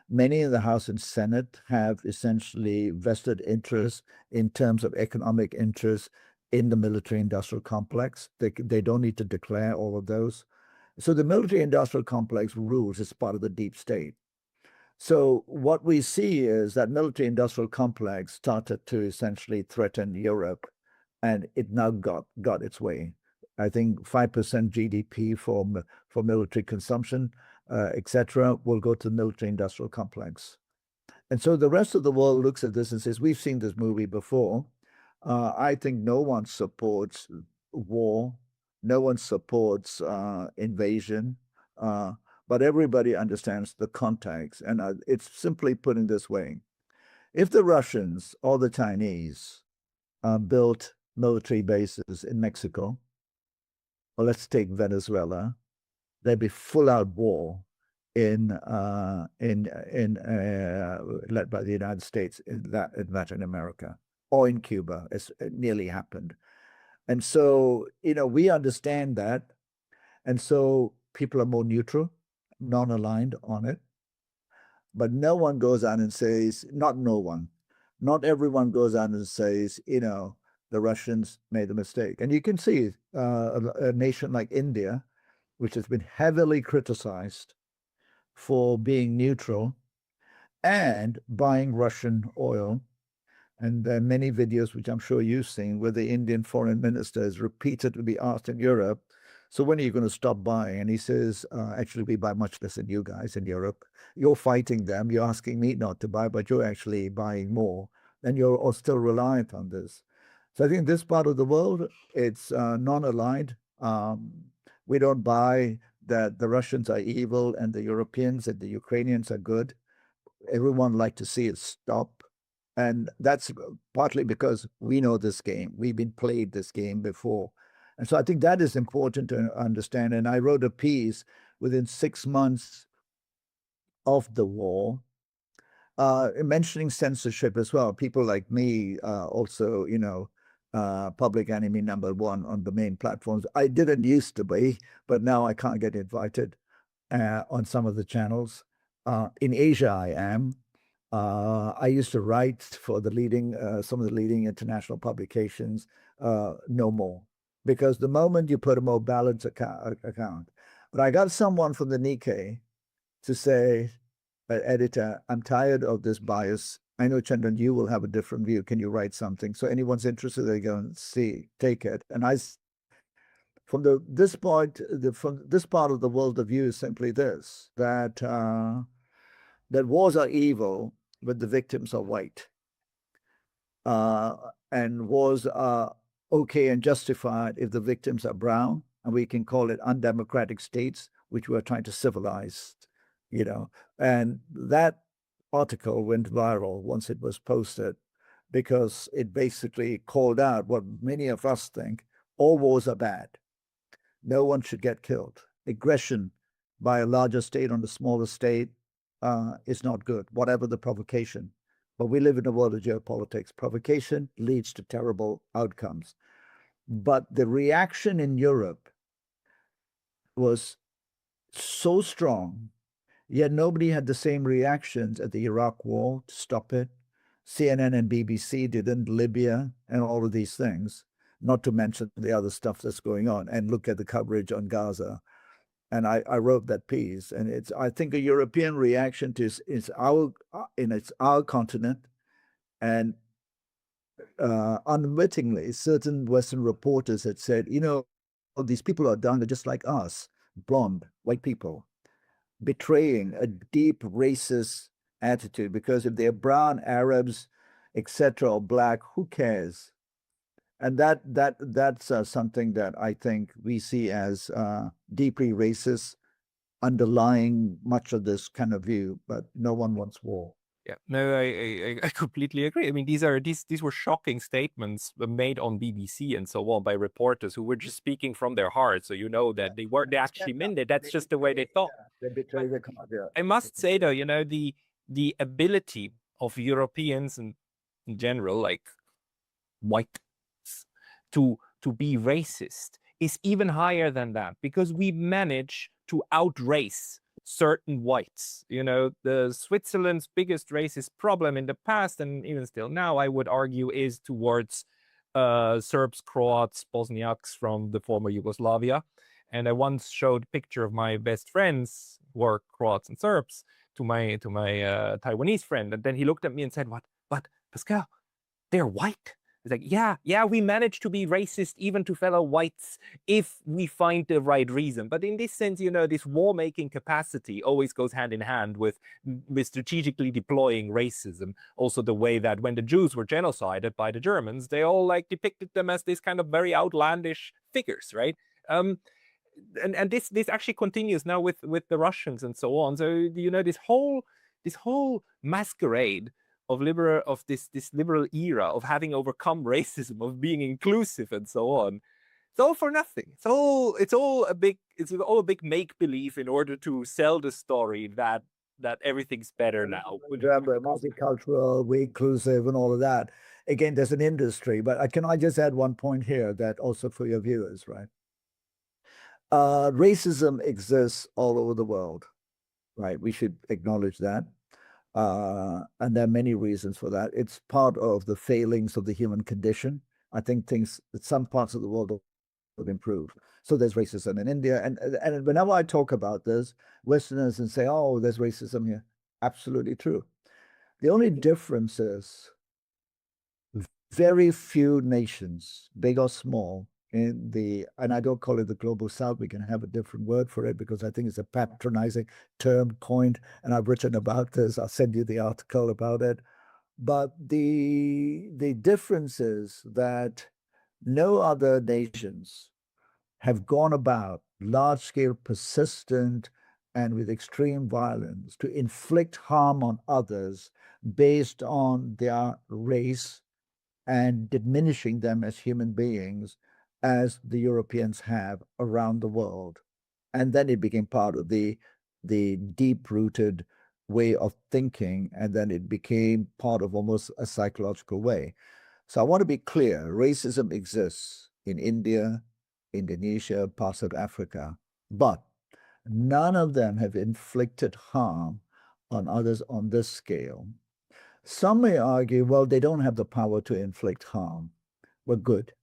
Many in the House and Senate have essentially vested interests in terms of economic interests in the military-industrial complex. They don't need to declare all of those. So the military-industrial complex rules as part of the deep state. So what we see is that military-industrial complex started to essentially threaten Europe, and it now got its way. I think 5% GDP for military consumption, etc., will go to the military-industrial complex. And so the rest of the world looks at this and says, we've seen this movie before. I think no one supports war. No one supports invasion. But everybody understands the context. And it's simply put in this way. If the Russians or the Chinese built military bases in Mexico, or let's take Venezuela, there'd be full-out war led by the United States in Latin America, or in Cuba, as it nearly happened. And so, we understand that. And so people are more neutral, non-aligned on it. But no one goes out and says, not everyone goes out and says, the Russians made a mistake. And you can see a nation like India, which has been heavily criticized for being neutral and buying Russian oil. And there are many videos, which I'm sure you've seen, where the Indian foreign minister is repeatedly asked in Europe, so when are you going to stop buying? And he says, actually, we buy much less than you guys in Europe. You're fighting them. You're asking me not to buy, but you're actually buying more. And you're still reliant on this. So I think this part of the world, it's non-aligned. We don't buy that the Russians are evil and the Europeans and the Ukrainians are good. Everyone like to see it stop. And that's partly because we know this game. We've been played this game before. And so I think that is important to understand. And I wrote a piece within 6 months of the war, mentioning censorship as well. People like me also, public enemy #1 on the main platforms. I didn't used to be, but now I can't get invited on some of the channels. In Asia, I am. I used to write for some of the leading international publications, no more. Because the moment you put a more balanced account. But I got someone from the Nikkei to say, editor, I'm tired of this bias. I know, Chandran, you will have a different view. Can you write something? So anyone's interested, they go and take it. And from this part of the world, the view is simply this, that wars are evil when the victims are white. And wars are okay and justified if the victims are brown, and we can call it undemocratic states, which we're trying to civilize, And that article went viral once it was posted, because it basically called out what many of us think: all wars are bad. No one should get killed. Aggression by a larger state on a smaller state is not good, whatever the provocation. But we live in a world of geopolitics. Provocation leads to terrible outcomes. But the reaction in Europe was so strong, yet nobody had the same reactions at the Iraq war to stop it. CNN and BBC didn't, Libya, and all of these things. not to mention the other stuff that's going on, and look at the coverage on Gaza. And I wrote that piece, and I think a European reaction to it's our continent, and unwittingly, certain Western reporters had said, these people are down, they're just like us, blonde, white people, betraying a deep racist attitude, because if they're brown, Arabs, etc., or black, who cares? And that's something that I think we see as deeply racist, underlying much of this kind of view. But no one wants war. Yeah, no, I completely agree. I mean, these were shocking statements made on BBC and so on by reporters who were just speaking from their heart. So that they actually meant it. That's just the way they thought. They betray the country. I must say though, the ability of Europeans in general, like white, to be racist is even higher than that, because we manage to outrace certain whites. The Switzerland's biggest racist problem in the past, and even still now, I would argue, is towards Serbs, Croats, Bosniaks from the former Yugoslavia. And I once showed a picture of my best friends who are Croats and Serbs to my Taiwanese friend, and then he looked at me and said, "What, Pascal? They're white." It's like, yeah, we manage to be racist even to fellow whites if we find the right reason. But in this sense, this war-making capacity always goes hand in hand with strategically deploying racism. Also, the way that when the Jews were genocided by the Germans, they all depicted them as this kind of very outlandish figures, right? And this actually continues now with the Russians and so on. So this whole masquerade of this liberal era of having overcome racism, of being inclusive and so on, it's all for nothing. It's all a big make believe in order to sell the story that everything's better now. Remember, multicultural, we inclusive, and all of that. Again, there's an industry, but can I just add one point here that also for your viewers, right? Racism exists all over the world, right? We should acknowledge that. And there are many reasons for that. It's part of the failings of the human condition. I think some parts of the world will improve. So there's racism in India. And whenever I talk about this, Westerners and say, oh, there's racism here. Absolutely true. The only difference is very few nations, big or small, and I don't call it the global south, we can have a different word for it because I think it's a patronizing term coined, and I've written about this. I'll send you the article about it. But the difference is that no other nations have gone about large-scale, persistent, and with extreme violence to inflict harm on others based on their race and diminishing them as human beings, as the Europeans have around the world. And then it became part of the deep-rooted way of thinking, and then it became part of almost a psychological way. So I want to be clear, racism exists in India, Indonesia, parts of Africa, but none of them have inflicted harm on others on this scale. Some may argue, well, they don't have the power to inflict harm. Well, good.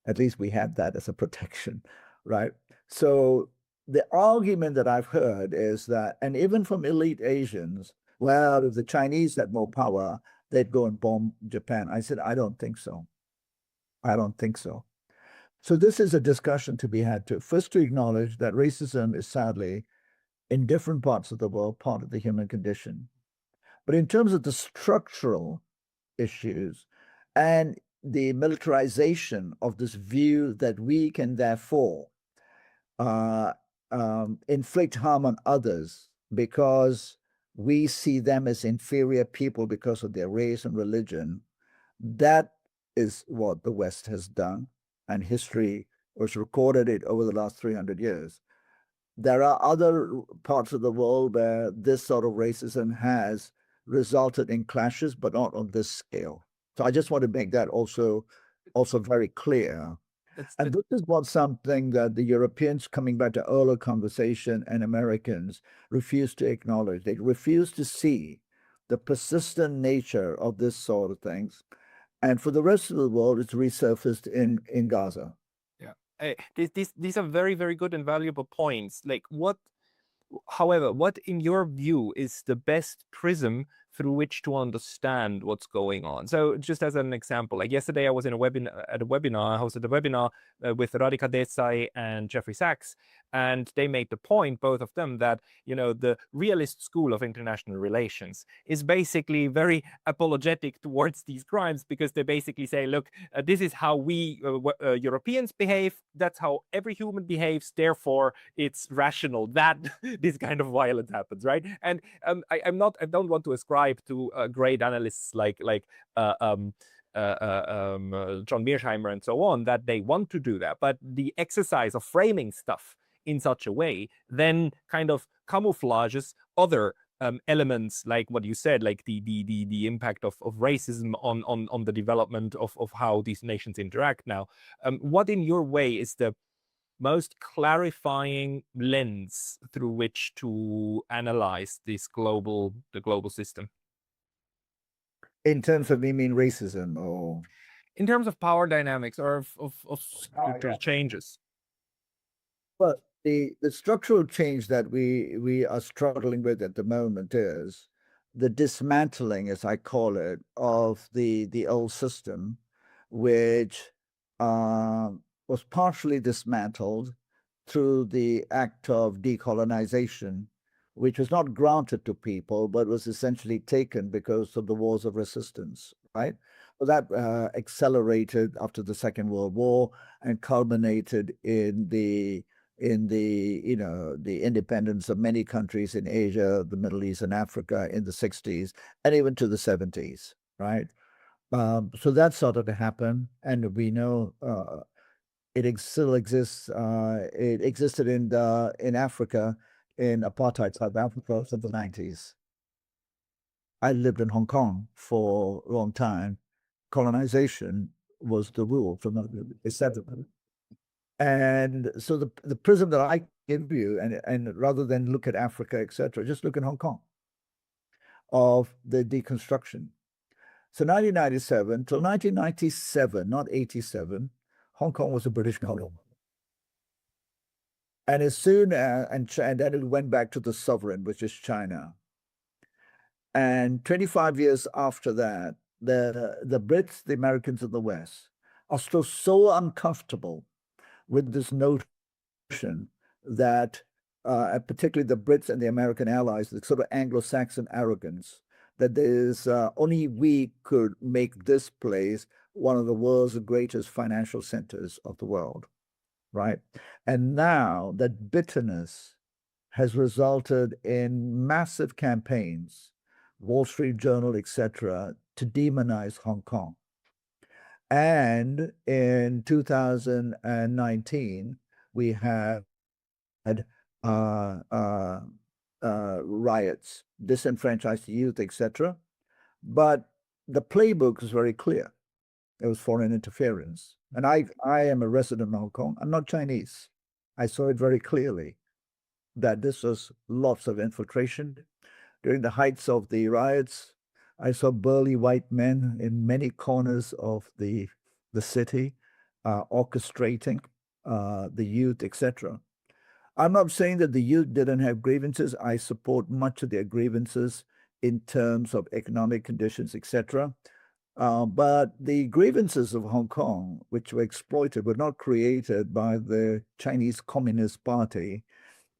At least we have that as a protection, right? So the argument that I've heard is that, and even from elite Asians, well, if the Chinese had more power, they'd go and bomb Japan. I said, I don't think so. I don't think so. So this is a discussion to be had to first to acknowledge that racism is sadly, in different parts of the world, part of the human condition. But in terms of the structural issues and the militarization of this view that we can therefore inflict harm on others because we see them as inferior people because of their race and religion, that is what the West has done, and history was recorded it over the last 300 years. There are other parts of the world where this sort of racism has resulted in clashes, but not on this scale. So I just want to make that also very clear. And this is what something that the Europeans, coming back to earlier conversation, and Americans refuse to acknowledge. They refuse to see the persistent nature of this sort of things. And for the rest of the world, it's resurfaced in Gaza. Yeah. These are very, very good and valuable points. Like however, what in your view is the best prism through which to understand what's going on? So just as an example, like yesterday I was in a webinar, I hosted a webinar with Radhika Desai and Jeffrey Sachs, and they made the point, both of them, that, the realist school of international relations is basically very apologetic towards these crimes, because they basically say, look, this is how we Europeans behave, that's how every human behaves, therefore it's rational that this kind of violence happens, right? And I don't want to ascribe to great analysts like John Mearsheimer and so on, that they want to do that, but the exercise of framing stuff in such a way then kind of camouflages other elements, like what you said, like the impact of racism on the development of how these nations interact now. What in your way is the most clarifying lens through which to analyze the global system? In terms of, you mean racism, or in terms of power dynamics, or of structural changes? Well, the structural change that we are struggling with at the moment is the dismantling, as I call it, of the old system, which was partially dismantled through the act of decolonization, which was not granted to people, but was essentially taken because of the wars of resistance, right? Well, that accelerated after the Second World War and culminated in the independence of many countries in Asia, the Middle East, and Africa in the 60s, and even to the 70s, right? So that started to happen, and we know it still exists. It existed in Africa, in apartheid South Africa in the 90s. I lived in Hong Kong for a long time. Colonization was the rule from the 70s. And so the prism that I give you, and rather than look at Africa, etc., just look at Hong Kong, of the deconstruction. So 1997 till 1997, not 87, Hong Kong was a British colony. And as soon as, and then it went back to the sovereign, which is China. And 25 years after that, the Brits, the Americans in the West, are still so uncomfortable with this notion that, particularly the Brits and the American allies, the sort of Anglo-Saxon arrogance, that there's only we could make this place one of the world's greatest financial centers of the world, right? And now that bitterness has resulted in massive campaigns, Wall Street Journal, etc., to demonize Hong Kong. And in 2019, we had riots, disenfranchised youth, etc. But the playbook is very clear. It was foreign interference. And I am a resident of Hong Kong. I'm not Chinese. I saw it very clearly that this was lots of infiltration. During the heights of the riots, I saw burly white men in many corners of the city orchestrating the youth, etc. I'm not saying that the youth didn't have grievances. I support much of their grievances in terms of economic conditions, etc. But the grievances of Hong Kong, which were exploited, were not created by the Chinese Communist Party.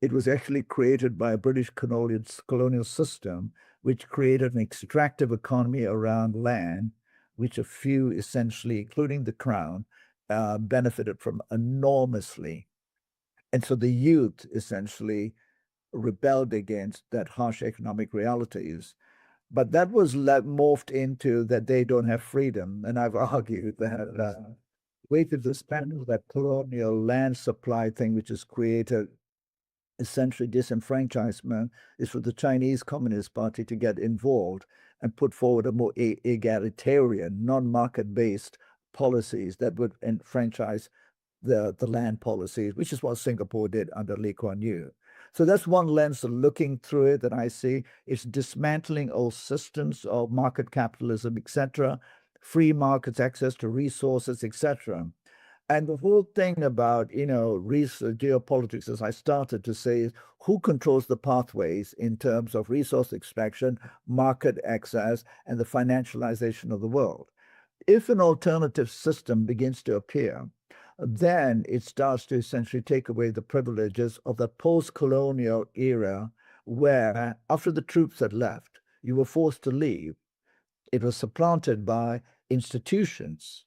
It was actually created by a British colonial system, which created an extractive economy around land, which a few essentially, including the crown, benefited from enormously. And so the youth essentially rebelled against that harsh economic realities. But that was morphed into that they don't have freedom. And I've argued that way to dismantle that colonial land supply thing, which has created essentially disenfranchisement, is for the Chinese Communist Party to get involved and put forward a more egalitarian, non-market-based policies that would enfranchise the land policies, which is what Singapore did under Lee Kuan Yew. So that's one lens of looking through it that I see. It's dismantling old systems of market capitalism, etc., free markets, access to resources, etc. And the whole thing about, geopolitics, as I started to say, is who controls the pathways in terms of resource extraction, market access, and the financialization of the world. If an alternative system begins to appear, then it starts to essentially take away the privileges of the post-colonial era, where after the troops had left, you were forced to leave. It was supplanted by institutions,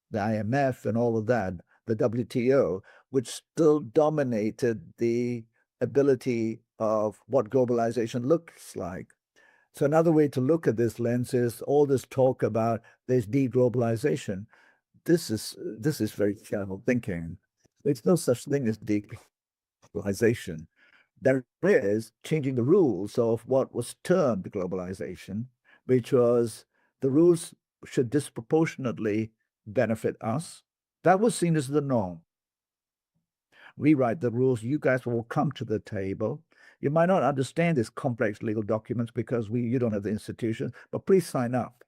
the IMF and all of that, the WTO, which still dominated the ability of what globalization looks like. So another way to look at this lens is all this talk about there's deglobalization. This is very shallow thinking. There's no such thing as deglobalization. There is changing the rules of what was termed globalization, which was the rules should disproportionately benefit us. That was seen as the norm. Rewrite the rules. You guys will come to the table. You might not understand these complex legal documents because you don't have the institutions, but please sign up.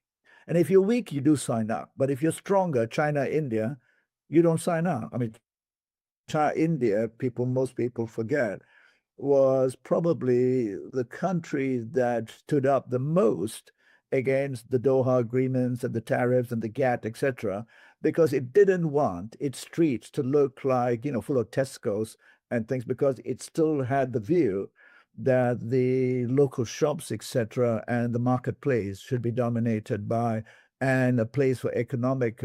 And if you're weak, you do sign up. But if you're stronger, China, India, you don't sign up. I mean, China, India, most people forget, was probably the country that stood up the most against the Doha agreements and the tariffs and the GATT, etc., because it didn't want its streets to look like, full of Tesco's and things, because it still had the view that the local shops, etc., and the marketplace should be dominated by, and a place for economic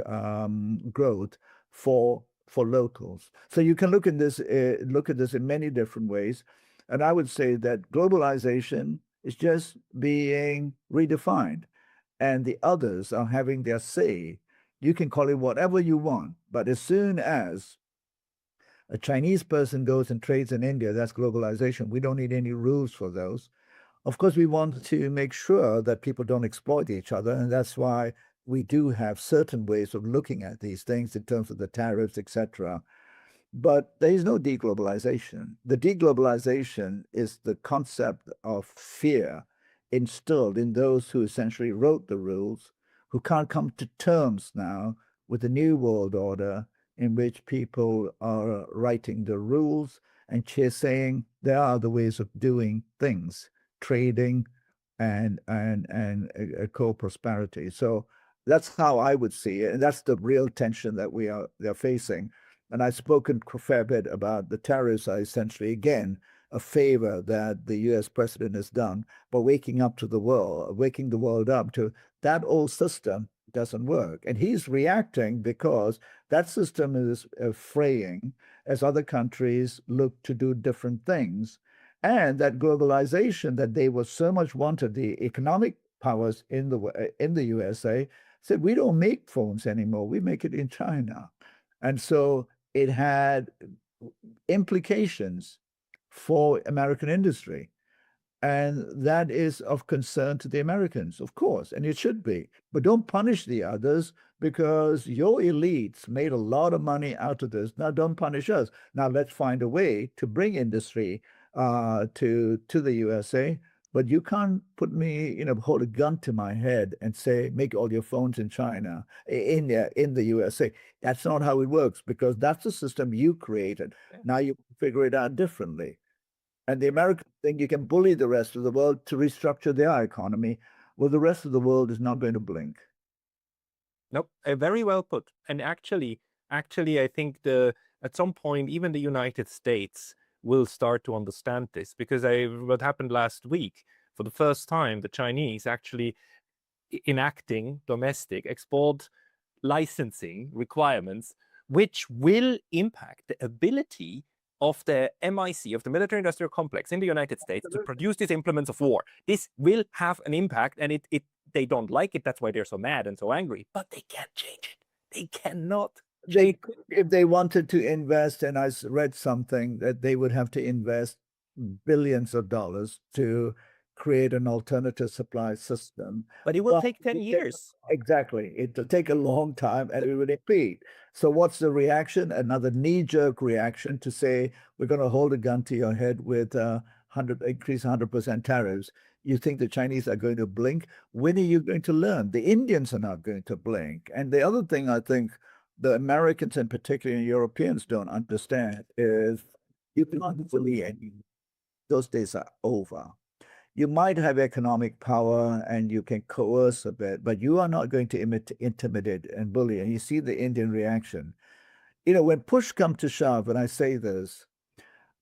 growth for locals. So you can look at this in many different ways. And I would say that globalization is just being redefined, and the others are having their say. You can call it whatever you want, but as soon as a Chinese person goes and trades in India, that's globalization. We don't need any rules for those. Of course, we want to make sure that people don't exploit each other, and that's why we do have certain ways of looking at these things in terms of the tariffs, etc. But there is no deglobalization. The deglobalization is the concept of fear instilled in those who essentially wrote the rules, who can't come to terms now with the new world order in which people are writing the rules and saying there are other ways of doing things, trading and co-prosperity. So that's how I would see it. And that's the real tension that they're facing. And I've spoken a fair bit about the tariffs are essentially, again, a favor that the US president has done by waking the world up to that old system doesn't work. And he's reacting because that system is fraying as other countries look to do different things. And that globalization that they were so much wanted, the economic powers in the USA said, we don't make phones anymore. We make it in China. And so it had implications for American industry. And that is of concern to the Americans, of course, and it should be. But don't punish the others because your elites made a lot of money out of this. Now, don't punish us. Now, let's find a way to bring industry to the USA. But you can't put me, hold a gun to my head and say, make all your phones in China, in the USA. That's not how it works, because that's the system you created. Now you figure it out differently. And the Americans think you can bully the rest of the world to restructure their economy. Well, the rest of the world is not going to blink. Nope, very well put. And actually, I think at some point, even the United States will start to understand this, because what happened last week, for the first time, the Chinese actually enacting domestic export licensing requirements, which will impact the ability of the MIC, of the military industrial complex in the United States, to produce these implements of war. This will have an impact, and they don't like it. That's why they're so mad and so angry, but they can't change it. They cannot. If they wanted to invest, and I read something that they would have to invest billions of dollars to create an alternative supply system. But it will take 10 years. Exactly. It'll take a long time, and it will impede. So what's the reaction? Another knee-jerk reaction to say, we're going to hold a gun to your head with increase 100% tariffs. You think the Chinese are going to blink? When are you going to learn? The Indians are not going to blink. And the other thing I think the Americans and particularly Europeans don't understand is you cannot bully anyone. Those days are over. You might have economic power and you can coerce a bit, but you are not going to intimidate and bully. And you see the Indian reaction. When push comes to shove, and I say this,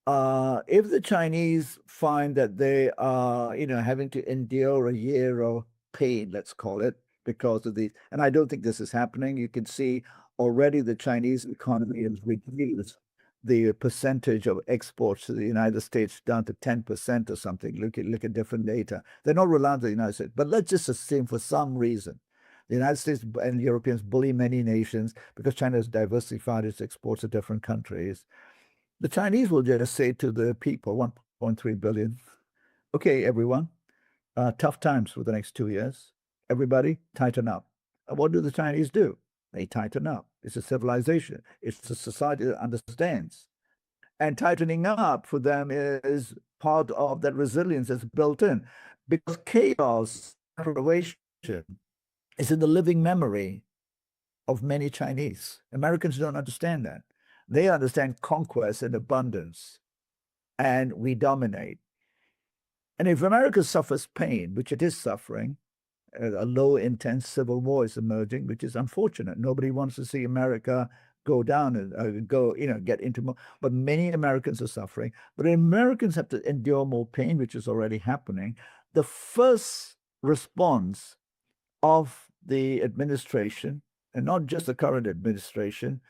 if the Chinese find that they are, having to endure a year of pain, let's call it, because of these, and I don't think this is happening. You can see already the Chinese economy has reduced the percentage of exports to the United States down to 10% or something. Look at different data. They're not reliant on the United States, but let's just assume for some reason the United States and Europeans bully many nations because China has diversified its exports to different countries. The Chinese will just say to the people, 1.3 billion, okay, everyone, tough times for the next 2 years. Everybody, tighten up. And what do the Chinese do? They tighten up. It's a civilization. It's a society that understands. And tightening up for them is part of that resilience that's built in. Because chaos, situation is in the living memory of many Chinese. Americans don't understand that. They understand conquest and abundance, and we dominate. And if America suffers pain, which it is suffering, a low intense civil war is emerging, which is unfortunate. Nobody wants to see America go down and get into more. But many Americans are suffering. But Americans have to endure more pain, which is already happening. The first response of the administration, and not just the current administration,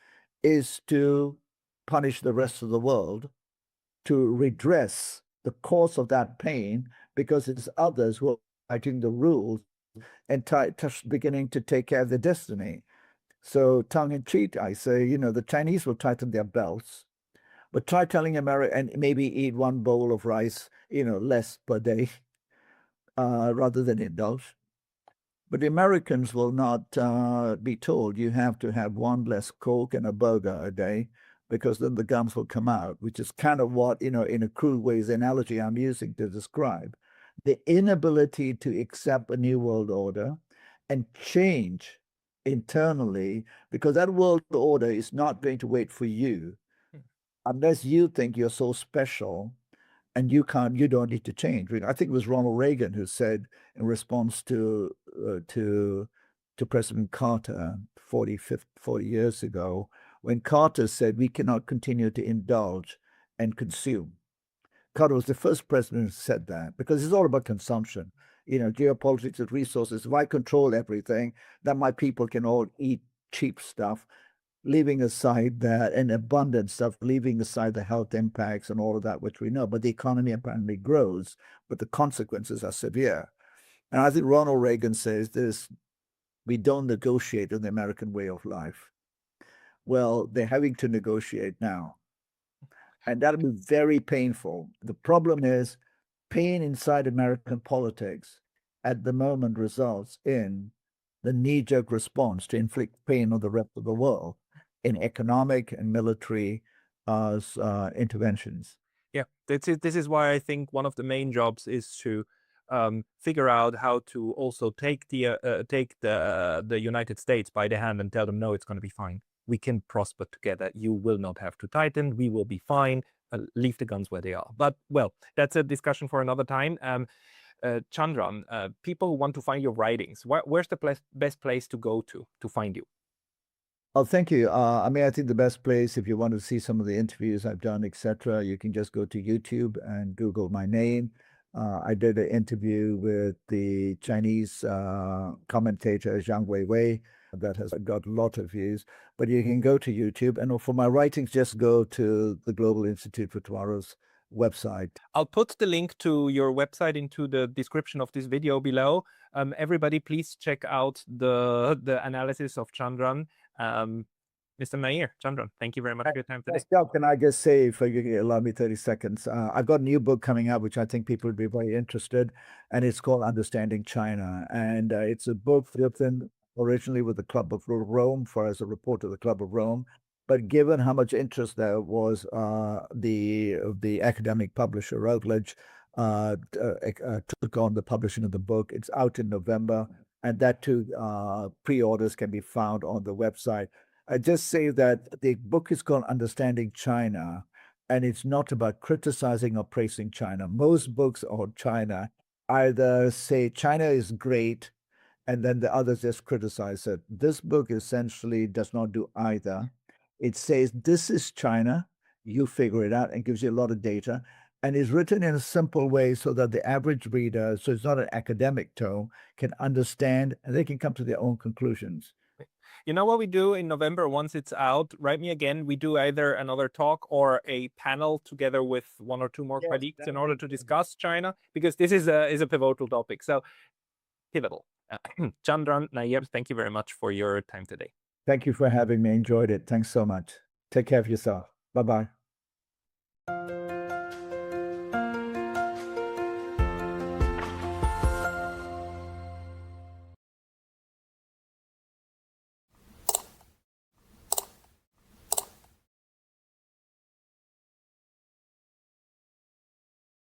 is to punish the rest of the world, to redress the cause of that pain, because it's others who are writing the rules and beginning to take care of their destiny. So tongue in cheek, I say, the Chinese will tighten their belts, but try telling America and maybe eat one bowl of rice, less per day, rather than indulge. But the Americans will not be told you have to have one less Coke and a burger a day, because then the gums will come out, which is kind of what, in a crude way, is the analogy I'm using to describe the inability to accept a new world order and change internally, because that world order is not going to wait for you unless you think you're so special and you don't need to change. I think it was Ronald Reagan who said in response to President Carter 40 years ago, when Carter said we cannot continue to indulge and consume. Carter was the first president who said that, because it's all about consumption. Geopolitics and resources. If I control everything, then my people can all eat cheap stuff, leaving aside that, and abundant stuff, leaving aside the health impacts and all of that, which we know. But the economy apparently grows, but the consequences are severe. And I think Ronald Reagan says this: we don't negotiate in the American way of life. Well, they're having to negotiate now. And that'll be very painful. The problem is pain inside American politics at the moment results in the knee-jerk response to inflict pain on the rest of the world in economic and military interventions. Yeah, this is why I think one of the main jobs is to figure out how to also take the United States by the hand and tell them, no, it's going to be fine. We can prosper together. You will not have to tighten. We will be fine. Leave the guns where they are. But, well, that's a discussion for another time. Chandran, people who want to find your writings, where's the best place to go to find you? Oh, thank you. I think the best place, if you want to see some of the interviews I've done, etc., you can just go to YouTube and Google my name. I did an interview with the Chinese commentator Zhang Weiwei that has got a lot of views. But you can go to YouTube, and for my writings, just go to the Global Institute for Tomorrow's website. I'll put the link to your website into the description of this video below. Everybody, please check out the analysis of Chandran. Mr. Nair, Chandran, thank you very much for your time today. Pascal, can I just say, if you allow me 30 seconds, I've got a new book coming out, which I think people would be very interested, and it's called Understanding China. And it's a book written originally with the Club of Rome, as a reporter of the Club of Rome. But given how much interest there was, the academic publisher Routledge took on the publishing of the book. It's out in November, and that too, pre-orders can be found on the website. I just say that the book is called Understanding China, and it's not about criticizing or praising China. Most books on China either say China is great, and then the others just criticize it. This book essentially does not do either. It says, this is China, you figure it out, and gives you a lot of data. And is written in a simple way so that the average reader, so it's not an academic tone, can understand and they can come to their own conclusions. You know what we do in November once it's out? Write me again. We do either another talk or a panel together with one or two more colleagues in order to discuss China, because this is a pivotal topic. So pivotal. Chandran Nair, thank you very much for your time today. Thank you for having me. Enjoyed it. Thanks so much. Take care of yourself. Bye-bye.